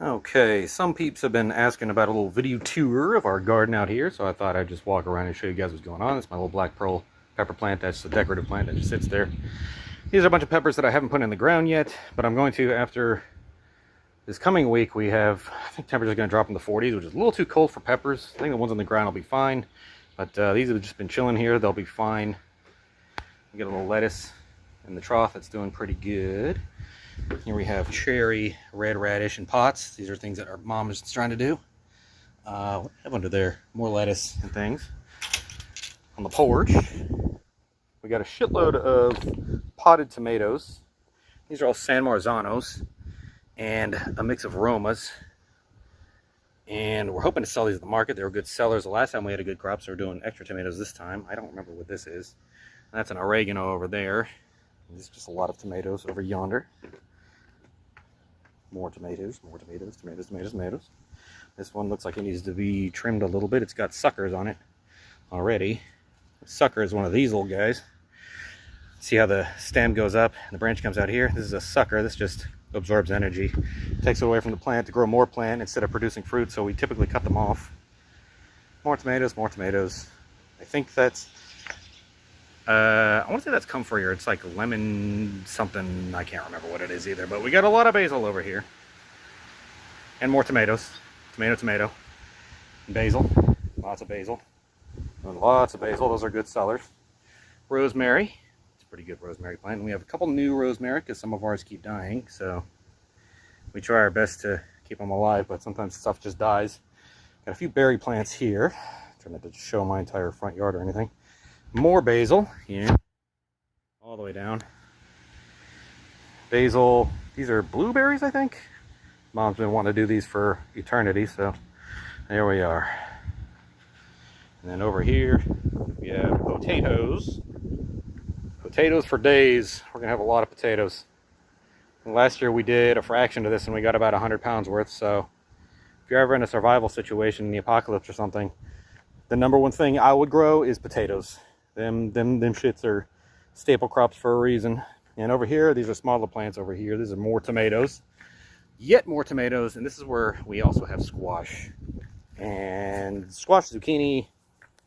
Okay, some peeps have been asking about a little video tour of our garden out here, so I thought I'd just walk around and show you guys what's going on. It's my little black pearl pepper plant. That's the decorative plant that just sits there. These are a bunch of peppers that I haven't put in the ground yet, but I'm going to after this coming week. We have, I think temperatures are going to drop in the 40s, which is a little too cold for peppers. I think the ones on the ground will be fine, but these have just been chilling here. They'll be fine. We get a little lettuce in the trough that's doing pretty good. Here we have cherry red radish in pots. These are things that our mom is trying to do. What do we have under there? More lettuce and things. On the porch, we got a shitload of potted tomatoes. These are all San Marzanos and a mix of Romas. And we're hoping to sell these at the market. They were good sellers the last time we had a good crop, so we're doing extra tomatoes this time. I don't remember what this is. That's an oregano over there. There's just a lot of tomatoes over yonder. More tomatoes, more tomatoes, tomatoes, tomatoes, tomatoes. This one looks like it needs to be trimmed a little bit. It's got suckers on it already. The sucker is one of these little guys. See how the stem goes up and the branch comes out here? This is a sucker. This just absorbs energy. Takes it away from the plant to grow more plant instead of producing fruit, so we typically cut them off. More tomatoes, more tomatoes. I think that's I want to say that's comfrey, or it's like lemon something. I can't remember what it is either, but we got a lot of basil over here. And more tomatoes. Tomato, tomato. And basil. Lots of basil. And lots of basil. Those are good sellers. Rosemary. It's a pretty good rosemary plant. And we have a couple new rosemary because some of ours keep dying. So we try our best to keep them alive, but sometimes stuff just dies. Got a few berry plants here. Trying not to show my entire front yard or anything. More basil here, all the way down. Basil, these are blueberries, I think. Mom's been wanting to do these for eternity, so there we are. And then over here, we have potatoes. Potatoes for days. We're gonna have a lot of potatoes. And last year we did a fraction of this and we got about 100 pounds worth, so if you're ever in a survival situation in the apocalypse or something, the number one thing I would grow is potatoes. Them shits are staple crops for a reason. And over here, these are smaller plants over here. These are more tomatoes. Yet more tomatoes. And this is where we also have squash. And squash, zucchini,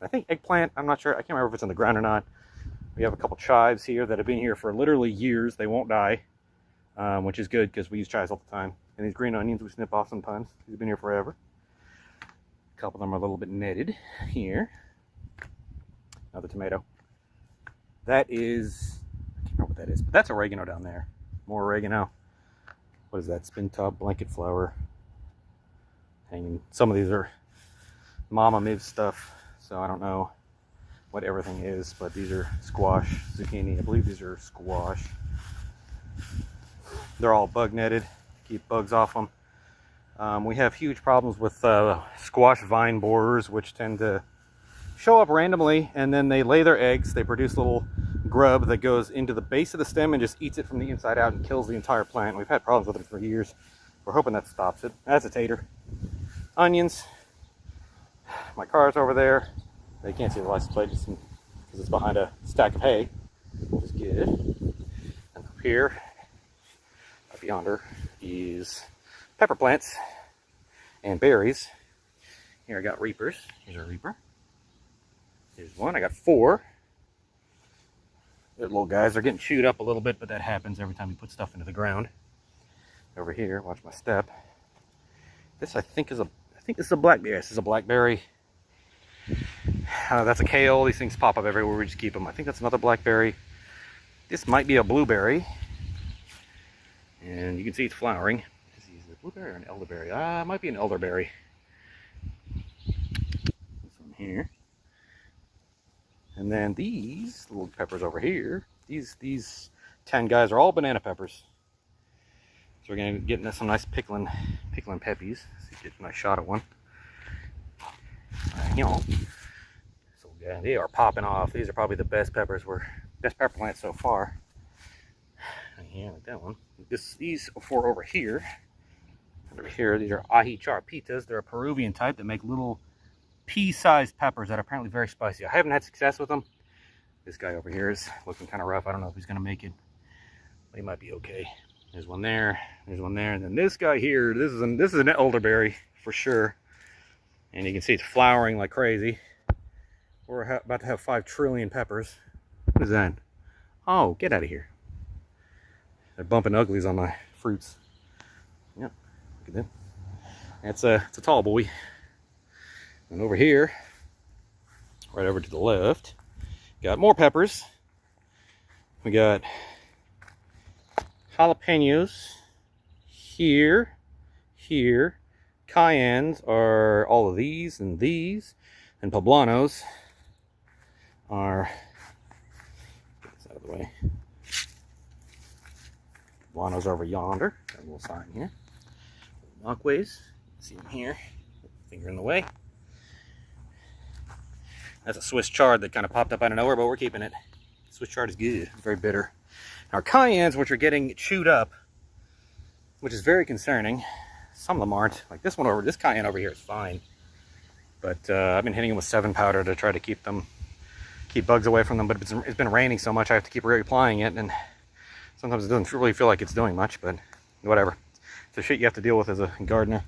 I think eggplant. I'm not sure. I can't remember if it's in the ground or not. We have a couple chives here that have been here for literally years. They won't die, which is good because we use chives all the time. And these green onions we snip off sometimes. These have been here forever. A couple of them are a little bit netted here. Another tomato. That is, I can't remember what that is, but that's oregano down there. More oregano. What is that? Spin top, blanket flower. Hanging. Some of these are Mama Miv stuff, so I don't know what everything is, but these are squash, zucchini. I believe these are squash. They're all bug netted. Keep bugs off them. We have huge problems with squash vine borers, which tend to show up randomly, and then they lay their eggs. They produce little grub that goes into the base of the stem and just eats it from the inside out and kills the entire plant. We've had problems with it for years. We're hoping that stops it. That's a tater. Onions. My car's over there. They can't see the license plate because it's behind a stack of hay, which is good. And up here, up yonder, is pepper plants and berries. Here I got reapers. Here's a reaper. Here's one. I got 4. The little guys are getting chewed up a little bit, but that happens every time you put stuff into the ground. Over here, watch my step. This I think this is a blackberry. This is a blackberry. That's a kale. These things pop up everywhere. We just keep them. I think that's another blackberry. This might be a blueberry, and you can see it's flowering. Is it a blueberry or an elderberry? It might be an elderberry. This one here. And then these little peppers over here, these 10 guys are all banana peppers. So we're gonna get some nice pickling peppies. See, get a nice shot at one. So yeah, they are popping off. These are probably the best pepper plants so far. And yeah, like that one. These 4 over here. Over here, these are ají charpitas. They're a Peruvian type that make little pea-sized peppers that are apparently very spicy. I haven't had success with them. This guy over here is looking kind of rough. I don't know if he's going to make it, but he might be okay. There's one there. There's one there. And then this guy here, this is an elderberry for sure. And you can see it's flowering like crazy. We're about to have 5 trillion peppers. What is that? Oh, get out of here. They're bumping uglies on my fruits. Yep, look at that. It's a tall boy. And over here, right over to the left, got more peppers. We got jalapenos here, here. Cayennes are all of these, and poblanos are, get this out of the way. Poblanos over yonder. Got a little sign here. Walkways. See them here. Finger in the way. That's a Swiss chard that kind of popped up out of nowhere, but we're keeping it. Swiss chard is good. It's very bitter. Our cayennes, which are getting chewed up, which is very concerning. Some of them aren't. Like this cayenne over here is fine. But I've been hitting them with 7 powder to try to keep bugs away from them. But it's been raining so much, I have to keep reapplying it. And sometimes it doesn't really feel like it's doing much, but whatever. It's the shit you have to deal with as a gardener.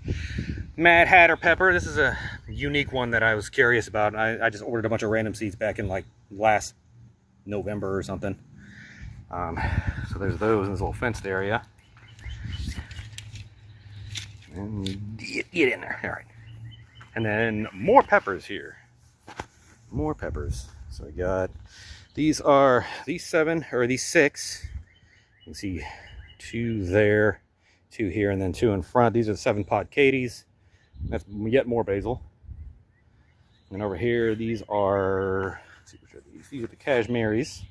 Mad Hatter pepper. This is a unique one that I was curious about. I just ordered a bunch of random seeds back in like last November or something. So there's those in this little fenced area. And get in there. All right. And then more peppers here. More peppers. So we got these 7 or these 6. You can see 2 there, 2 here, and then 2 in front. These are the 7-pot Katies. That's yet more basil. And over here, these are, let's see, which are these? These are the Kashmiris.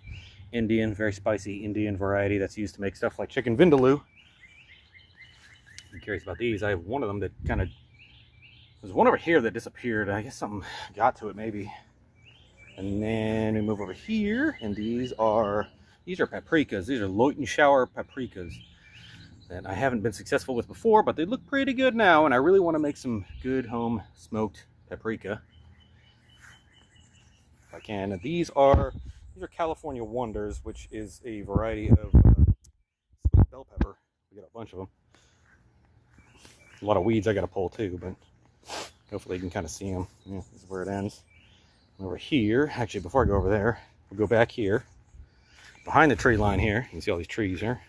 Indian, very spicy Indian variety that's used to make stuff like chicken vindaloo. I'm curious about these. I have one of them that kind of, there's one over here that disappeared. I guess something got to it maybe. And then we move over here, and these are paprikas. These are Leutenschauer paprikas that I haven't been successful with before, but they look pretty good now, and I really want to make some good home smoked paprika if I can. And these are California Wonders, which is a variety of sweet bell pepper. We got a bunch of them. A lot of weeds I got to pull too, but hopefully you can kind of see them. Yeah, this is where it ends. Over here, actually, before I go over there, we'll go back here. Behind the tree line here, you can see all these trees here.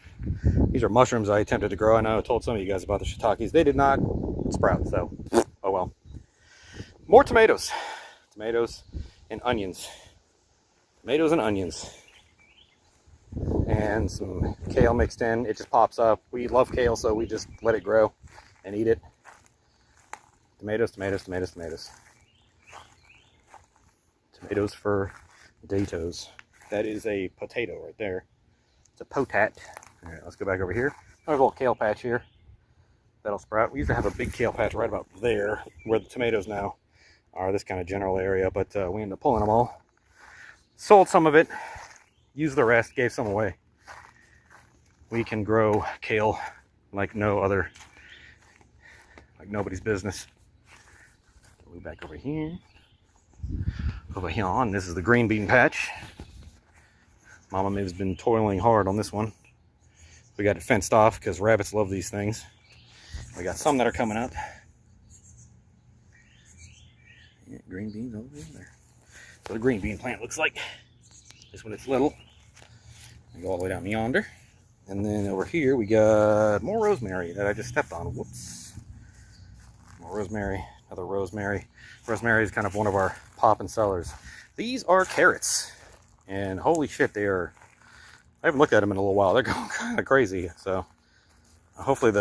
These are mushrooms I attempted to grow. I know I told some of you guys about the shiitakes. They did not sprout, so oh well. More tomatoes. Tomatoes and onions. Tomatoes and onions. And some kale mixed in. It just pops up. We love kale, so we just let it grow and eat it. Tomatoes, tomatoes, tomatoes, tomatoes. Tomatoes for potatoes. That is a potato right there. It's a potat. All right, let's go back over here. There's a little kale patch here. That'll sprout. We used to have a big kale patch right about there, where the tomatoes now are, this kind of general area, but we ended up pulling them all. Sold some of it, used the rest, gave some away. We can grow kale like no other, like nobody's business. Go back over here. Over here on, this is the green bean patch. Mama Miv's been toiling hard on this one. We got it fenced off because rabbits love these things. We got some that are coming up. Yeah, green beans over there. So the green bean plant looks like this when it's little. I go all the way down yonder. And then over here we got more rosemary that I just stepped on. Whoops. More rosemary, another rosemary. Rosemary is kind of one of our poppin' sellers. These are carrots. And holy shit, they are, I haven't looked at them in a little while. They're going kind of crazy. So hopefully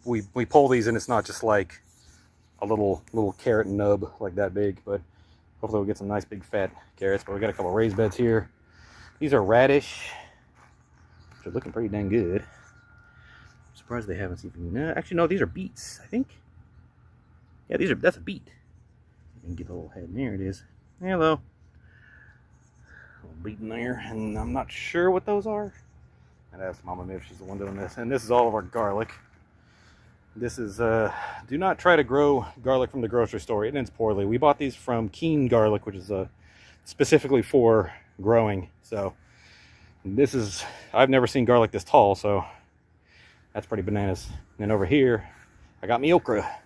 we pull these and it's not just like a little carrot nub like that big, but hopefully we'll get some nice big fat carrots. But we got a couple of raised beds here. These are radish, which are looking pretty dang good. I'm surprised they haven't even, actually no, these are beets, I think. Yeah, that's a beet. You can get the little head, and there it is. Hello. Beet in there, and I'm not sure what those are. I'd ask Mama Miv, she's the one doing this. And this is all of our garlic. This is, do not try to grow garlic from the grocery store. It ends poorly. We bought these from Keen Garlic, which is specifically for growing. So this is, I've never seen garlic this tall, so That's pretty bananas. And then over here, I got me okra.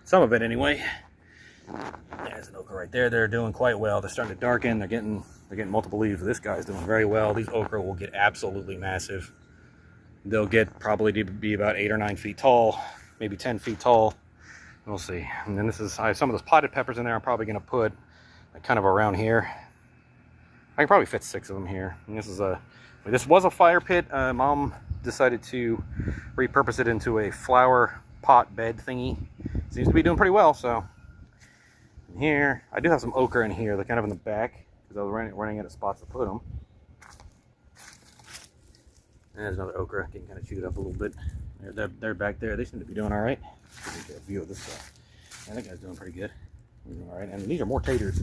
Some of it anyway. There's an okra right there. They're doing quite well. They're starting to darken. They're getting multiple leaves. This guy's doing very well. These okra will get absolutely massive. They'll get probably to be about 8 or 9 feet tall, maybe 10 feet tall. We'll see. And then I have some of those potted peppers in there. I'm probably going to put like kind of around here. I can probably fit 6 of them here. And this was a fire pit. Mom decided to repurpose it into a flower pot bed thingy. Seems to be doing pretty well. So in here, I do have some okra in here. They're kind of in the back because I was running out of spots to put them. And there's another okra getting kind of chewed up a little bit. They're back there. They seem to be doing all right. Get a view of this guy. Yeah, that guy's doing pretty good. All right, and these are more taters.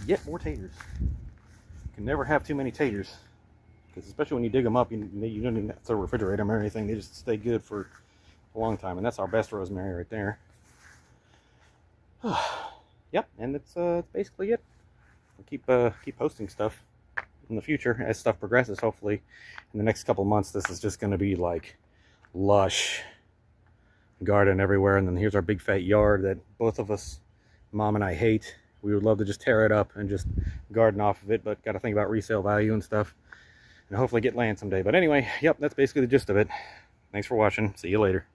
Yet more taters. You can never have too many taters, because especially when you dig them up, you don't even have to refrigerate them or anything. They just stay good for a long time, and that's our best rosemary right there. Yep, and that's basically it. We'll keep posting stuff in the future as stuff progresses. Hopefully, in the next couple months, this is just going to be like lush garden everywhere. And then here's our big fat yard that both of us, Mom and I, hate. We would love to just tear it up and just garden off of it, but got to think about resale value and stuff, and hopefully get land someday. But anyway, yep, that's basically the gist of it. Thanks for watching. See you later.